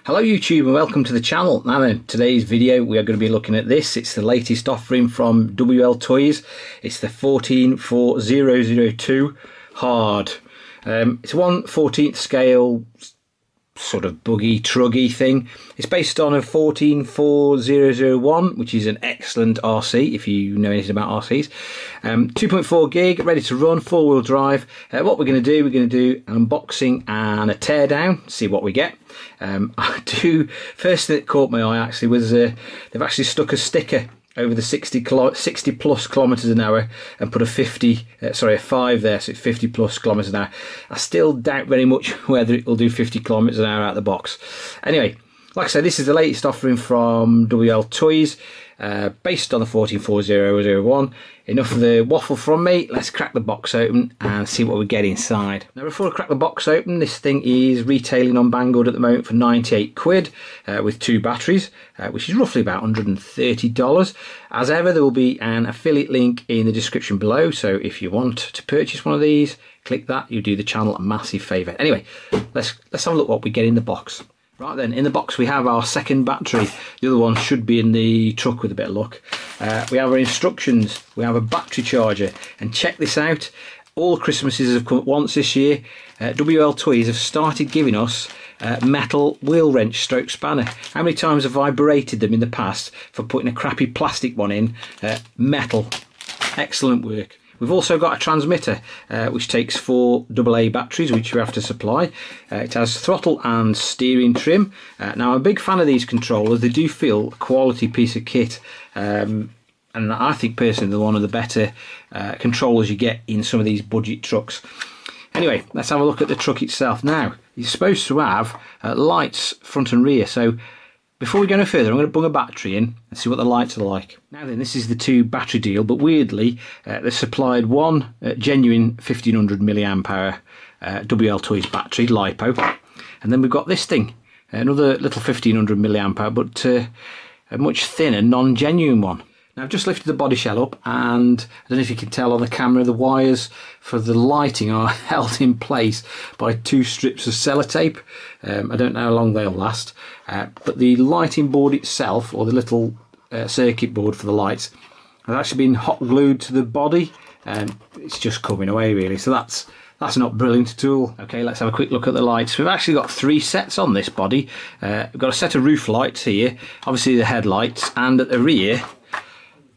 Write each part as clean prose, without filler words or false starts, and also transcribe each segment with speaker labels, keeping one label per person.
Speaker 1: Hello YouTube and welcome to the channel. Now then, today's video we are going to be looking at this. It's the latest offering from Wltoys. It's the 144002 hard. It's a 1/14th scale sort of buggy truggy thing. It's based on a 144001, which is an excellent RC if you know anything about RCs. 2.4 gig, ready to run, 4-wheel drive. What we're going to do an unboxing and a teardown, see what we get. First thing that caught my eye actually was they've actually stuck a sticker over the 60 plus kilometers an hour and put a 5 there, so it's 50 plus kilometers an hour. I still doubt very much whether it will do 50 kilometers an hour out of the box. Anyway, like I said, this is the latest offering from Wltoys, based on the 144001. Enough of the waffle from me. Let's crack the box open and see what we get inside. Now, before I crack the box open, this thing is retailing on Banggood at the moment for 98 quid with 2 batteries, which is roughly about $130. As ever, there will be an affiliate link in the description below, so if you want to purchase one of these, click that. You do the channel a massive favour. Anyway, let's have a look what we get in the box. Right then, in the box we have our second battery. The other one should be in the truck with a bit of luck. We have our instructions, we have a battery charger, and check this out. All Christmases have come at once this year. Wltoys have started giving us metal wheel wrench stroke spanner. How many times have I berated them in the past for putting a crappy plastic one in? Metal. Excellent work. We've also got a transmitter which takes 4 AA batteries, which we have to supply. It has throttle and steering trim. Now, I'm a big fan of these controllers. They do feel a quality piece of kit, and I think personally they're one of the better controllers you get in some of these budget trucks. Anyway, let's have a look at the truck itself. Now, it's supposed to have lights front and rear, so before we go no further, I'm going to bung a battery in and see what the lights are like. Now then, this is the 2 battery deal, but weirdly, they supplied one genuine 1500 milliamp hour Wltoys battery, LiPo, and then we've got this thing, another little 1500 milliamp hour, but a much thinner, non-genuine one. Now, I've just lifted the body shell up, and I don't know if you can tell on the camera, the wires for the lighting are held in place by 2 strips of sellotape. I don't know how long they'll last, but the lighting board itself, or the little circuit board for the lights, has actually been hot glued to the body, and it's just coming away really, so that's not brilliant at all. Okay, let's have a quick look at the lights. We've actually got 3 sets on this body. We've got a set of roof lights here, obviously the headlights, and at the rear,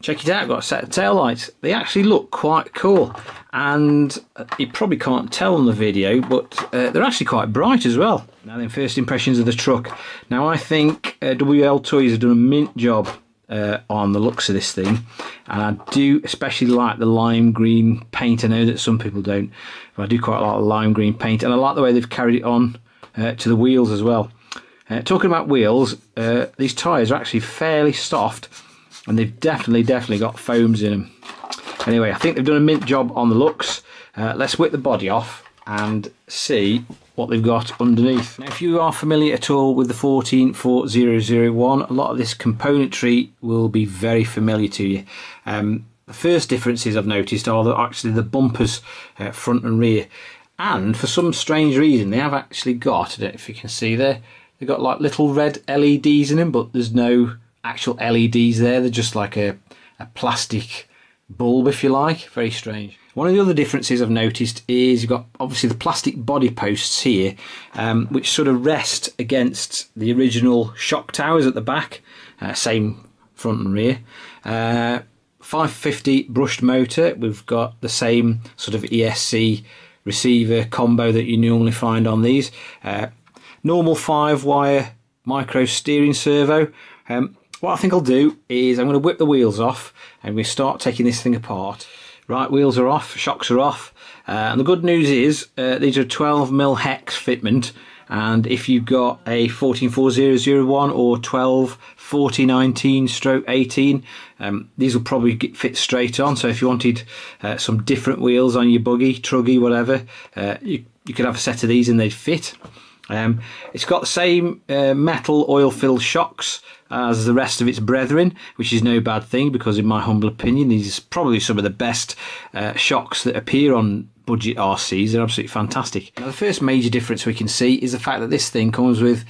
Speaker 1: check it out, I've got a set of tail lights. They actually look quite cool, and you probably can't tell on the video, but they're actually quite bright as well. Now then, first impressions of the truck. Now, I think Wltoys have done a mint job on the looks of this thing, and I do especially like the lime green paint. I know that some people don't, but I do quite like the lime green paint, and I like the way they've carried it on to the wheels as well. Talking about wheels, these tyres are actually fairly soft, and they've definitely got foams in them. Anyway, I think they've done a mint job on the looks. Let's whip the body off and see what they've got underneath. Now, if you are familiar at all with the 144001, a lot of this componentry will be very familiar to you. The first differences I've noticed are actually the bumpers, front and rear. And for some strange reason, they have actually got, I don't know if you can see there, they've got like little red LEDs in them, but there's no actual LEDs there. They're just like a plastic bulb, if you like. Very strange. One of the other differences I've noticed is you've got obviously the plastic body posts here, which sort of rest against the original shock towers at the back, same front and rear. 550 brushed motor. We've got the same sort of ESC receiver combo that you normally find on these. Normal 5-wire micro steering servo. What I think I'll do is I'm going to whip the wheels off and we start taking this thing apart. Right, wheels are off, shocks are off, and the good news is these are 12mm hex fitment, and if you've got a 144001 or 124019/18, these will probably fit straight on. So if you wanted some different wheels on your buggy, truggy, whatever, you could have a set of these and they'd fit. It's got the same metal oil-filled shocks as the rest of its brethren, which is no bad thing, because in my humble opinion these are probably some of the best shocks that appear on budget RCs. They're absolutely fantastic. Now, the first major difference we can see is the fact that this thing comes with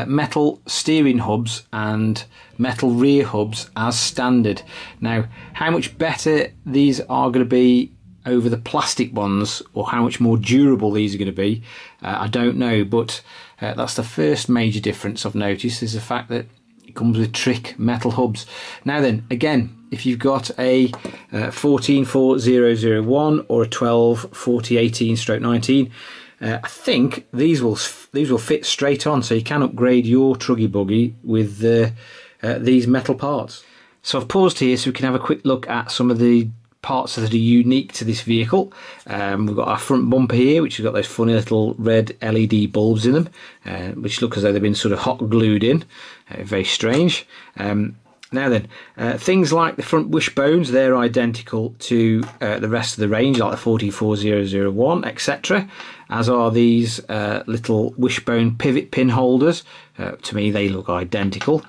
Speaker 1: metal steering hubs and metal rear hubs as standard. Now, how much better these are going to be over the plastic ones, or how much more durable these are going to be, I don't know, but that's the first major difference I've noticed, is the fact that it comes with trick metal hubs. Now then, again, if you've got a 144001 or a 124018/19, I think these will fit straight on, so you can upgrade your truggy buggy with these metal parts. So I've paused here so we can have a quick look at some of the parts that are unique to this vehicle. We've got our front bumper here, which has got those funny little red LED bulbs in them, which look as though they've been sort of hot glued in. Very strange. Now then, things like the front wishbones, they're identical to the rest of the range, like the 144001, etc. As are these little wishbone pivot pin holders. To me, they look identical.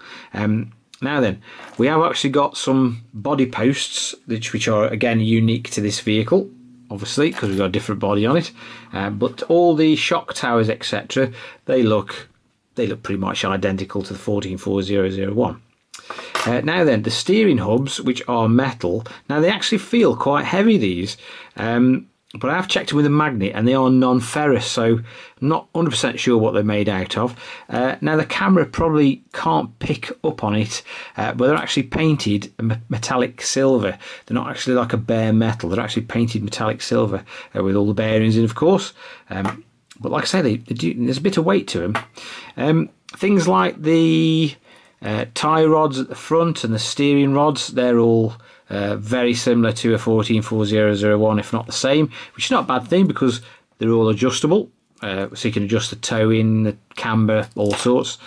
Speaker 1: Now then, we have actually got some body posts which are again unique to this vehicle, obviously, because we've got a different body on it. But all the shock towers, etc., they look pretty much identical to the 144001. Now then, the steering hubs, which are metal, now they actually feel quite heavy, these, but I have checked them with a magnet and they are non-ferrous, so I'm not 100% sure what they're made out of. Now the camera probably can't pick up on it, but they're actually painted metallic silver. They're not actually like a bare metal, they're actually painted metallic silver with all the bearings in, of course. But like I say, there's a bit of weight to them. Things like the tie rods at the front and the steering rods, they're all very similar to a 144001, if not the same, which is not a bad thing because they're all adjustable, so you can adjust the toe in, the camber, all sorts.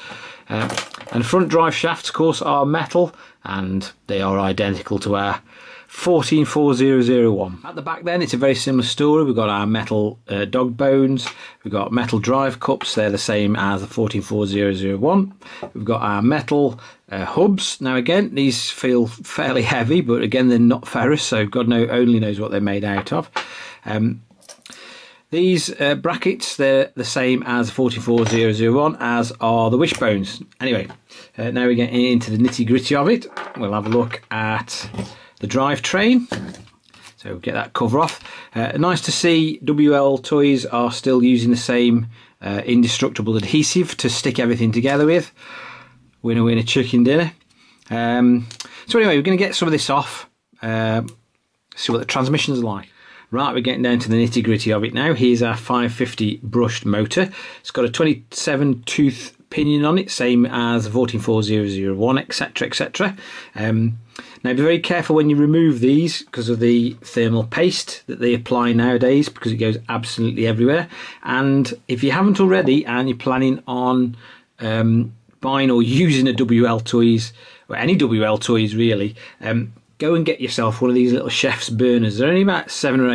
Speaker 1: And front drive shafts, of course, are metal, and they are identical to our 144001. At the back then, it's a very similar story. We've got our metal dog bones, we've got metal drive cups, they're the same as the 144001. We've got our metal hubs. Now again, these feel fairly heavy, but again, they're not ferrous, so God only knows what they're made out of. These brackets, they're the same as 144001, as are the wishbones. Anyway, now we get into the nitty gritty of it. We'll have a look at the drivetrain. So get that cover off. Nice to see Wltoys are still using the same indestructible adhesive to stick everything together with. Winner winner chicken dinner. So anyway, we're going to get some of this off, see what the transmission's like. Right, we're getting down to the nitty gritty of it now. Here's our 550 brushed motor. It's got a 27 tooth pinion on it, same as the 144001, etc, etc. Now be very careful when you remove these because of the thermal paste that they apply nowadays, because it goes absolutely everywhere. And if you haven't already and you're planning on buying or using a Wltoys, or any Wltoys really, go and get yourself one of these little chef's burners. They're only about £7 or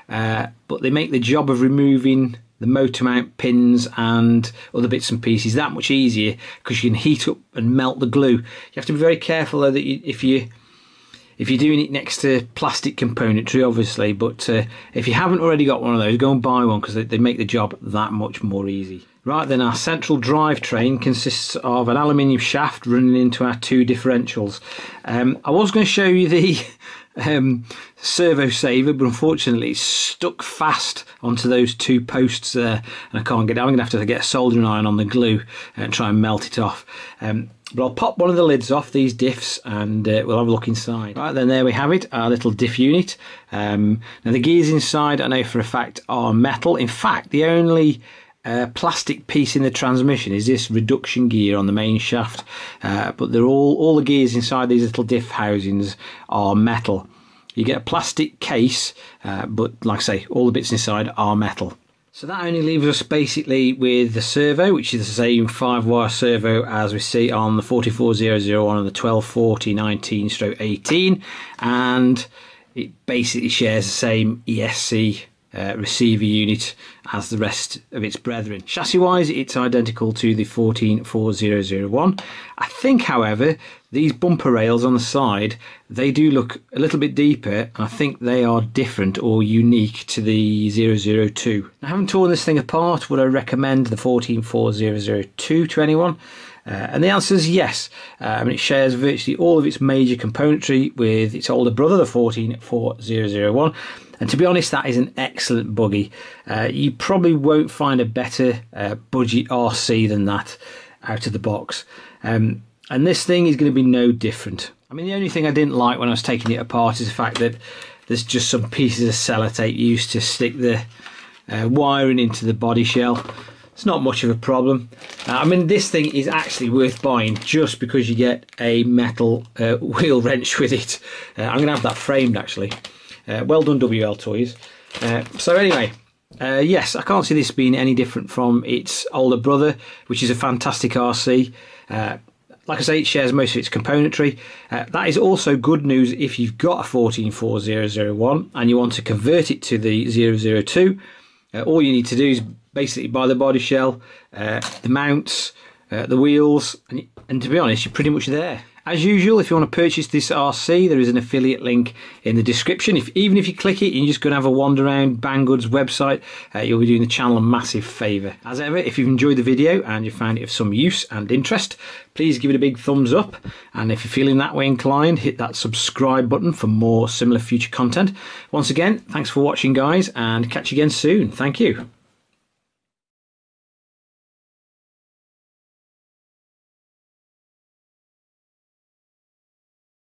Speaker 1: £8, but they make the job of removing the motor mount pins and other bits and pieces that much easier, because you can heat up and melt the glue. You have to be very careful though that if you're doing it next to plastic componentry, obviously, but if you haven't already got one of those, go and buy one, because they make the job that much more easy. Right then, our central drivetrain consists of an aluminium shaft running into our two differentials. I was going to show you the servo saver, but unfortunately it's stuck fast onto those two posts there, and I can't get it. I'm going to have to get a soldering iron on the glue and try and melt it off. But I'll pop one of the lids off these diffs and we'll have a look inside. Right then, there we have it, our little diff unit. Now the gears inside, I know for a fact, are metal. In fact, the only plastic piece in the transmission is this reduction gear on the main shaft, but they're all the gears inside these little diff housings are metal. You get a plastic case, but like I say, all the bits inside are metal. So that only leaves us basically with the servo, which is the same 5-wire servo as we see on the 44001 and the 1240/19/18, and it basically shares the same ESC receiver unit as the rest of its brethren. Chassis wise, it's identical to the 14401. I think, however, these bumper rails on the side, they do look a little bit deeper, and I think they are different or unique to the 002. I haven't torn this thing apart. Would I recommend the 14402 to anyone? And the answer is yes. It shares virtually all of its major componentry with its older brother, the 14401. And to be honest, that is an excellent buggy. You probably won't find a better budget RC than that out of the box. And this thing is going to be no different. I mean, the only thing I didn't like when I was taking it apart is the fact that there's just some pieces of sellotape used to stick the wiring into the body shell. It's not much of a problem. I mean, this thing is actually worth buying just because you get a metal wheel wrench with it. I'm going to have that framed, actually. Well done, Wltoys. So anyway, yes, I can't see this being any different from its older brother, which is a fantastic RC. Like I say, it shares most of its componentry. That is also good news if you've got a 14401 and you want to convert it to the 002. All you need to do is basically buy the body shell, the mounts, the wheels, and to be honest, you're pretty much there. As usual, if you want to purchase this RC, there is an affiliate link in the description. Even if you click it, you're just going to have a wander around Banggood's website. You'll be doing the channel a massive favour. As ever, if you've enjoyed the video and you found it of some use and interest, please give it a big thumbs up. And if you're feeling that way inclined, hit that subscribe button for more similar future content. Once again, thanks for watching, guys, and catch you again soon. Thank you.